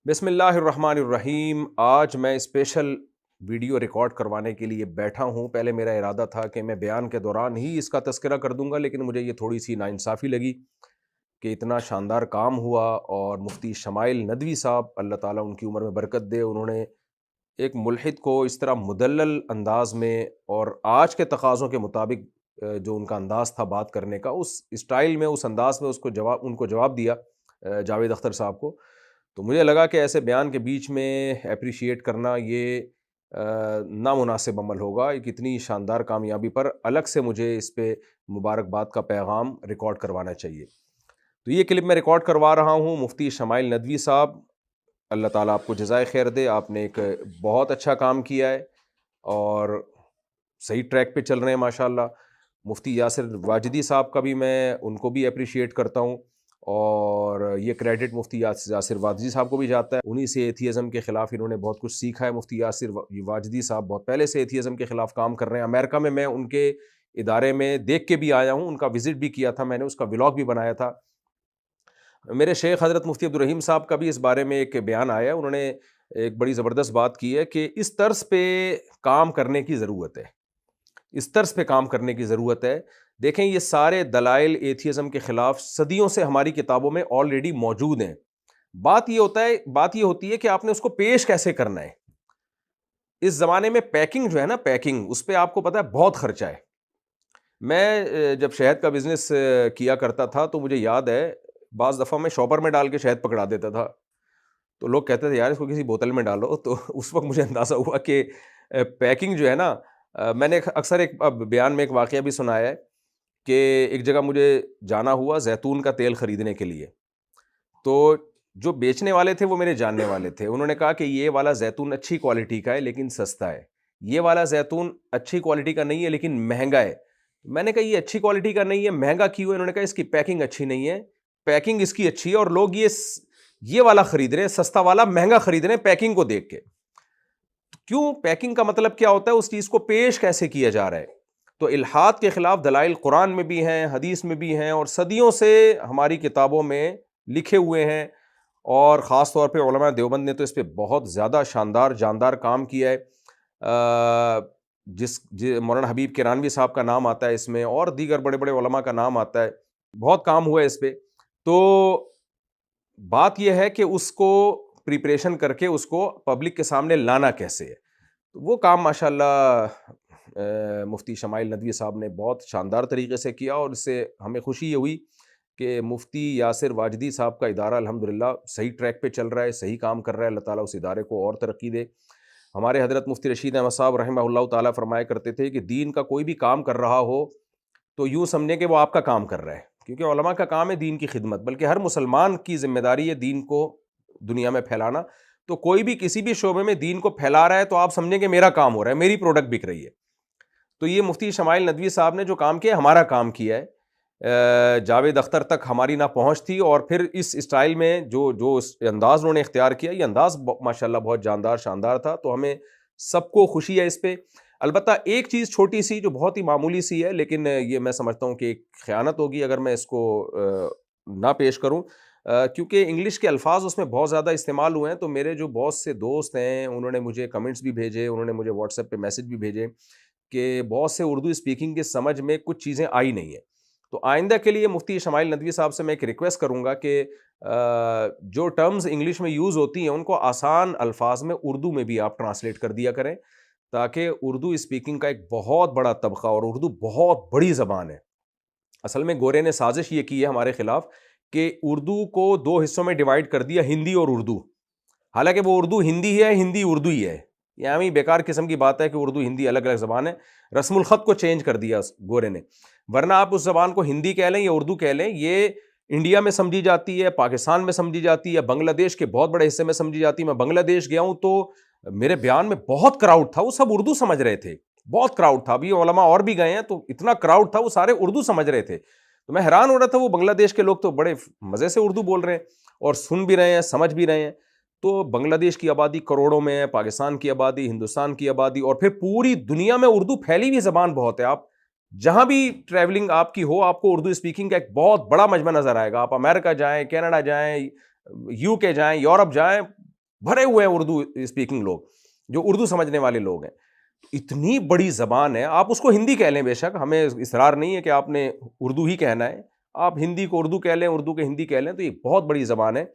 بسم اللہ الرحمن الرحیم۔ آج میں اسپیشل ویڈیو ریکارڈ کروانے کے لیے بیٹھا ہوں۔ پہلے میرا ارادہ تھا کہ میں بیان کے دوران ہی اس کا تذکرہ کر دوں گا، لیکن مجھے یہ تھوڑی سی ناانصافی لگی کہ اتنا شاندار کام ہوا اور مفتی شمائل ندوی صاحب، اللہ تعالیٰ ان کی عمر میں برکت دے، انہوں نے ایک ملحد کو اس طرح مدلل انداز میں اور آج کے تقاضوں کے مطابق جو ان کا انداز تھا بات کرنے کا، اس اسٹائل میں، اس انداز میں ان کو جواب دیا جاوید اختر صاحب کو۔ تو مجھے لگا کہ ایسے بیان کے بیچ میں اپریشیٹ کرنا یہ نامناسب عمل ہوگا۔ ایک اتنی شاندار کامیابی پر الگ سے مجھے اس پہ مبارکباد کا پیغام ریکارڈ کروانا چاہیے۔ تو یہ کلپ میں ریکارڈ کروا رہا ہوں مفتی شمائل ندوی صاحب، اللہ تعالیٰ آپ کو جزائے خیر دے۔ آپ نے ایک بہت اچھا کام کیا ہے اور صحیح ٹریک پہ چل رہے ہیں ماشاءاللہ۔ مفتی یاسر واجدی صاحب کا بھی میں ان کو بھی اپریشیٹ کرتا ہوں، اور یہ کریڈٹ مفتی یاسر واجدی صاحب کو بھی جاتا ہے۔ انہی سے ایتھیزم کے خلاف انہوں نے بہت کچھ سیکھا ہے۔ مفتی یاسر واجدی صاحب بہت پہلے سے ایتھیزم کے خلاف کام کر رہے ہیں۔ امریکہ میں ان کے ادارے میں دیکھ کے بھی آیا ہوں، ان کا وزٹ بھی کیا تھا میں نے، اس کا ولاگ بھی بنایا تھا۔ میرے شیخ حضرت مفتی عبدالرحیم صاحب کا بھی اس بارے میں ایک بیان آیا ہے، انہوں نے ایک بڑی زبردست بات کی ہے کہ اس طرز پہ کام کرنے کی ضرورت ہے، اس طرز پہ کام کرنے کی ضرورت ہے۔ دیکھیں، یہ سارے دلائل ایتھیزم کے خلاف صدیوں سے ہماری کتابوں میں آلریڈی موجود ہیں۔ بات یہ ہوتی ہے کہ آپ نے اس کو پیش کیسے کرنا ہے۔ اس زمانے میں پیکنگ جو ہے نا، پیکنگ، اس پہ آپ کو پتہ ہے بہت خرچہ ہے۔ میں جب شہد کا بزنس کیا کرتا تھا تو مجھے یاد ہے بعض دفعہ میں شاپر میں ڈال کے شہد پکڑا دیتا تھا، تو لوگ کہتے تھے یار اس کو کسی بوتل میں ڈالو۔ تو اس وقت مجھے اندازہ ہوا کہ پیکنگ جو ہے نا، میں نے اکثر ایک بیان میں ایک واقعہ بھی سنایا ہے کہ ایک جگہ مجھے جانا ہوا زیتون کا تیل خریدنے کے لیے، تو جو بیچنے والے تھے وہ میرے جاننے والے تھے۔ انہوں نے کہا کہ یہ والا زیتون اچھی کوالٹی کا ہے لیکن سستا ہے، یہ والا زیتون اچھی کوالٹی کا نہیں ہے لیکن مہنگا ہے۔ میں نے کہا یہ اچھی کوالٹی کا نہیں ہے، مہنگا کیوں ہے؟ انہوں نے کہا اس کی پیکنگ اچھی نہیں ہے، پیکنگ اس کی اچھی ہے اور لوگ یہ والا خرید رہے ہیں، سستا والا مہنگا خرید رہے ہیں پیکنگ کو دیکھ کے۔ کیوں؟ پیکنگ کا مطلب کیا ہوتا ہے؟ اس چیز کو پیش کیسے کیا جا رہا ہے۔ تو الحاد کے خلاف دلائل قرآن میں بھی ہیں، حدیث میں بھی ہیں، اور صدیوں سے ہماری کتابوں میں لکھے ہوئے ہیں، اور خاص طور پہ علماء دیوبند نے تو اس پہ بہت زیادہ شاندار جاندار کام کیا ہے۔ مولانا حبیب کرانوی صاحب کا نام آتا ہے اس میں، اور دیگر بڑے بڑے علماء کا نام آتا ہے، بہت کام ہوا ہے اس پہ۔ تو بات یہ ہے کہ اس کو پریپریشن کر کے اس کو پبلک کے سامنے لانا کیسے ہے۔ تو وہ کام ماشاءاللہ مفتی شمائل ندوی صاحب نے بہت شاندار طریقے سے کیا، اور اس سے ہمیں خوشی یہ ہوئی کہ مفتی یاسر واجدی صاحب کا ادارہ الحمدللہ صحیح ٹریک پہ چل رہا ہے، صحیح کام کر رہا ہے۔ اللہ تعالیٰ اس ادارے کو اور ترقی دے۔ ہمارے حضرت مفتی رشید احمد صاحب رحمہ اللہ تعالیٰ فرمایا کرتے تھے کہ دین کا کوئی بھی کام کر رہا ہو تو یوں سمجھیں کہ وہ آپ کا کام کر رہا ہے، کیونکہ علماء کا کام ہے دین کی خدمت، بلکہ ہر مسلمان کی ذمہ داری ہے دین کو دنیا میں پھیلانا۔ تو کوئی بھی کسی بھی شعبے میں دین کو پھیلا رہا ہے تو آپ سمجھیں کہ میرا کام ہو رہا ہے، میری پروڈکٹ بک رہی ہے۔ تو یہ مفتی شمائل ندوی صاحب نے جو کام کیا، ہمارا کام کیا ہے۔ جاوید اختر تک ہماری نہ پہنچ تھی، اور پھر اس اسٹائل میں جو انداز انہوں نے اختیار کیا، یہ انداز ماشاءاللہ بہت جاندار شاندار تھا۔ تو ہمیں سب کو خوشی ہے اس پہ۔ البتہ ایک چیز چھوٹی سی جو بہت ہی معمولی سی ہے، لیکن یہ میں سمجھتا ہوں کہ ایک خیانت ہوگی اگر میں اس کو نہ پیش کروں، کیونکہ انگلش کے الفاظ اس میں بہت زیادہ استعمال ہوئے ہیں۔ تو میرے جو بہت سے دوست ہیں انہوں نے مجھے کمنٹس بھی بھیجے، انہوں نے مجھے واٹس ایپ پہ میسج بھی بھیجے کہ بہت سے اردو اسپیکنگ کے سمجھ میں کچھ چیزیں آئی نہیں ہیں۔ تو آئندہ کے لیے مفتی شمائل ندوی صاحب سے میں ایک ریکویسٹ کروں گا کہ جو ٹرمز انگلش میں یوز ہوتی ہیں ان کو آسان الفاظ میں اردو میں بھی آپ ٹرانسلیٹ کر دیا کریں، تاکہ اردو اسپیکنگ کا ایک بہت بڑا طبقہ، اور اردو بہت بڑی زبان ہے۔ اصل میں گورے نے سازش یہ کی ہے ہمارے خلاف کہ اردو کو دو حصوں میں ڈیوائیڈ کر دیا، ہندی اور اردو، حالانکہ وہ اردو ہندی ہے، ہندی اردو ہی ہے۔ یعنی بیکار قسم کی بات ہے کہ اردو ہندی الگ الگ زبان ہے، رسم الخط کو چینج کر دیا گورے نے۔ ورنہ آپ اس زبان کو ہندی کہہ لیں یا اردو کہہ لیں، یہ انڈیا میں سمجھی جاتی ہے، پاکستان میں سمجھی جاتی ہے، بنگلہ دیش کے بہت بڑے حصے میں سمجھی جاتی ہے۔ میں بنگلہ دیش گیا ہوں تو میرے بیان میں بہت کراؤڈ تھا، وہ سب اردو سمجھ رہے تھے، بہت کراؤڈ تھا۔ ابھی علماء اور بھی گئے ہیں تو اتنا کراؤڈ تھا، وہ سارے اردو سمجھ رہے تھے۔ تو میں حیران ہو رہا تھا، وہ بنگلہ دیش کے لوگ تو بڑے مزے سے اردو بول رہے ہیں اور سن بھی رہے ہیں، سمجھ بھی رہے ہیں۔ تو بنگلہ دیش کی آبادی کروڑوں میں ہے، پاکستان کی آبادی، ہندوستان کی آبادی، اور پھر پوری دنیا میں اردو پھیلی ہوئی زبان بہت ہے۔ آپ جہاں بھی ٹریولنگ آپ کی ہو، آپ کو اردو اسپیکنگ کا ایک بہت بڑا مجمع نظر آئے گا۔ آپ امریکہ جائیں، کینیڈا جائیں، یو کے جائیں، یورپ جائیں، بھرے ہوئے ہیں اردو اسپیکنگ لوگ، جو اردو سمجھنے والے لوگ ہیں. اتنی بڑی زبان ہے، آپ اس کو ہندی کہہ لیں، بے شک ہمیں اصرار نہیں ہے کہ آپ نے اردو ہی کہنا ہے، آپ ہندی کو اردو کہہ لیں، اردو کو ہندی کہہ لیں، تو یہ بہت بڑی زبان ہے.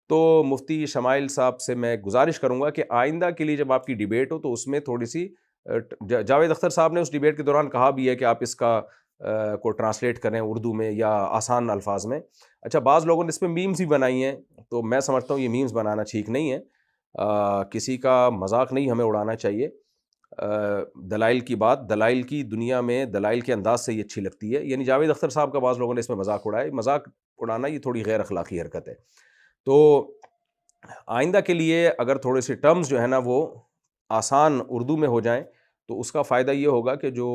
تو مفتی شمائل صاحب سے میں گزارش کروں گا کہ آئندہ کے لیے جب آپ کی ڈیبیٹ ہو تو اس میں تھوڑی سی جاوید اختر صاحب نے اس ڈیبیٹ کے دوران کہا بھی ہے کہ آپ اس کا کو ٹرانسلیٹ کریں اردو میں یا آسان الفاظ میں. اچھا، بعض لوگوں نے اس میں میمز بھی بنائی ہیں، تو میں سمجھتا ہوں یہ میمز بنانا ٹھیک نہیں ہے. کسی کا مذاق نہیں ہمیں اڑانا چاہیے. دلائل کی بات، دلائل کی دنیا میں دلائل کے انداز سے یہ اچھی لگتی ہے. یعنی جاوید اختر صاحب کا بعض لوگوں نے اس میں مذاق اڑایا، مذاق اڑانا یہ تھوڑی غیر اخلاقی حرکت ہے. تو آئندہ کے لیے اگر تھوڑے سے ٹرمز جو ہے نا وہ آسان اردو میں ہو جائیں تو اس کا فائدہ یہ ہوگا کہ جو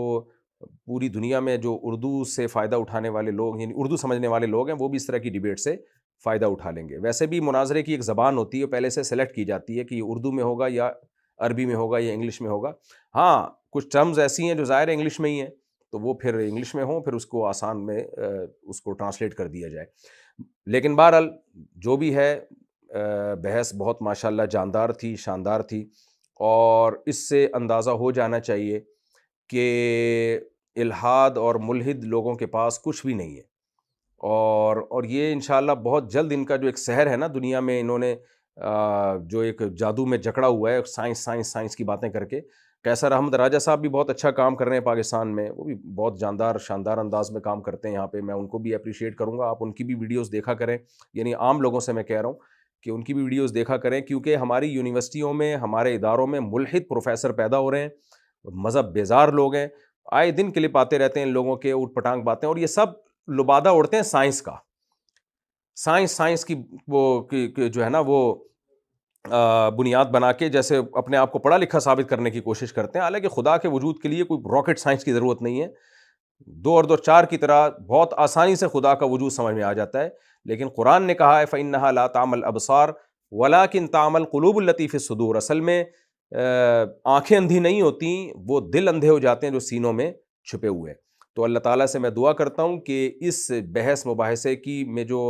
پوری دنیا میں جو اردو سے فائدہ اٹھانے والے لوگ، یعنی اردو سمجھنے والے لوگ ہیں، وہ بھی اس طرح کی ڈیبیٹ سے فائدہ اٹھا لیں گے. ویسے بھی مناظرے کی ایک زبان ہوتی ہے، پہلے سے سلیکٹ کی جاتی ہے کہ یہ اردو میں ہوگا یا عربی میں ہوگا یا انگلش میں ہوگا. ہاں، کچھ ٹرمز ایسی ہیں جو ظاہر انگلش میں ہی ہیں، تو وہ پھر انگلش میں ہوں، پھر اس کو آسان میں اس کو ٹرانسلیٹ کر دیا جائے. لیکن بہرحال جو بھی ہے، بحث بہت ماشاءاللہ جاندار تھی، شاندار تھی، اور اس سے اندازہ ہو جانا چاہیے کہ الحاد اور ملحد لوگوں کے پاس کچھ بھی نہیں ہے. اور یہ انشاءاللہ بہت جلد ان کا جو ایک سحر ہے نا دنیا میں، انہوں نے جو ایک جادو میں جکڑا ہوا ہے سائنس سائنس سائنس کی باتیں کر کے. قیصر احمد راجہ صاحب بھی بہت اچھا کام کر رہے ہیں پاکستان میں، وہ بھی بہت جاندار شاندار انداز میں کام کرتے ہیں یہاں پہ. میں ان کو بھی اپریشیٹ کروں گا، آپ ان کی بھی ویڈیوز دیکھا کریں. یعنی عام لوگوں سے میں کہہ رہا ہوں کہ ان کی بھی ویڈیوز دیکھا کریں، کیونکہ ہماری یونیورسٹیوں میں، ہمارے اداروں میں ملحد پروفیسر پیدا ہو رہے ہیں، مذہب بیزار لوگ ہیں. آئے دن کلپ آتے رہتے ہیں ان لوگوں کے اوٹ پٹانگ باتیں، اور یہ سب لبادہ اڑتے ہیں سائنس کا. سائنس کی وہ جو ہے نا وہ بنیاد بنا کے جیسے اپنے آپ کو پڑھا لکھا ثابت کرنے کی کوشش کرتے ہیں، حالانکہ خدا کے وجود کے لیے کوئی راکٹ سائنس کی ضرورت نہیں ہے. 2 اور 2 4 کی طرح بہت آسانی سے خدا کا وجود سمجھ میں آ جاتا ہے. لیکن قرآن نے کہا ہے فَإِنَّهَا لَا تَعْمَى الْأَبْصَارُ وَلَكِنْ تَعْمَى الْقُلُوبُ الَّتِي فِي الصُّدُورِ. اصل میں آنکھیں اندھی نہیں ہوتی، وہ دل اندھے ہو جاتے ہیں جو سینوں میں چھپے ہوئے ہیں. تو اللہ تعالیٰ سے میں دعا کرتا ہوں کہ اس بحث مباحثے کی میں جو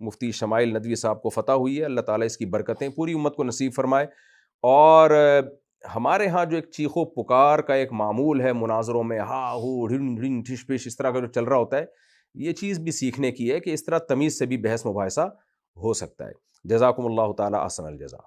مفتی شمائل ندوی صاحب کو فتح ہوئی ہے، اللہ تعالیٰ اس کی برکتیں پوری امت کو نصیب فرمائے. اور ہمارے ہاں جو ایک چیخو پکار کا ایک معمول ہے مناظروں میں، ہا ہو رن رن ٹھش پش، اس طرح کا جو چل رہا ہوتا ہے، یہ چیز بھی سیکھنے کی ہے کہ اس طرح تمیز سے بھی بحث مباحثہ ہو سکتا ہے. جزاکم اللہ تعالیٰ احسن الجزا.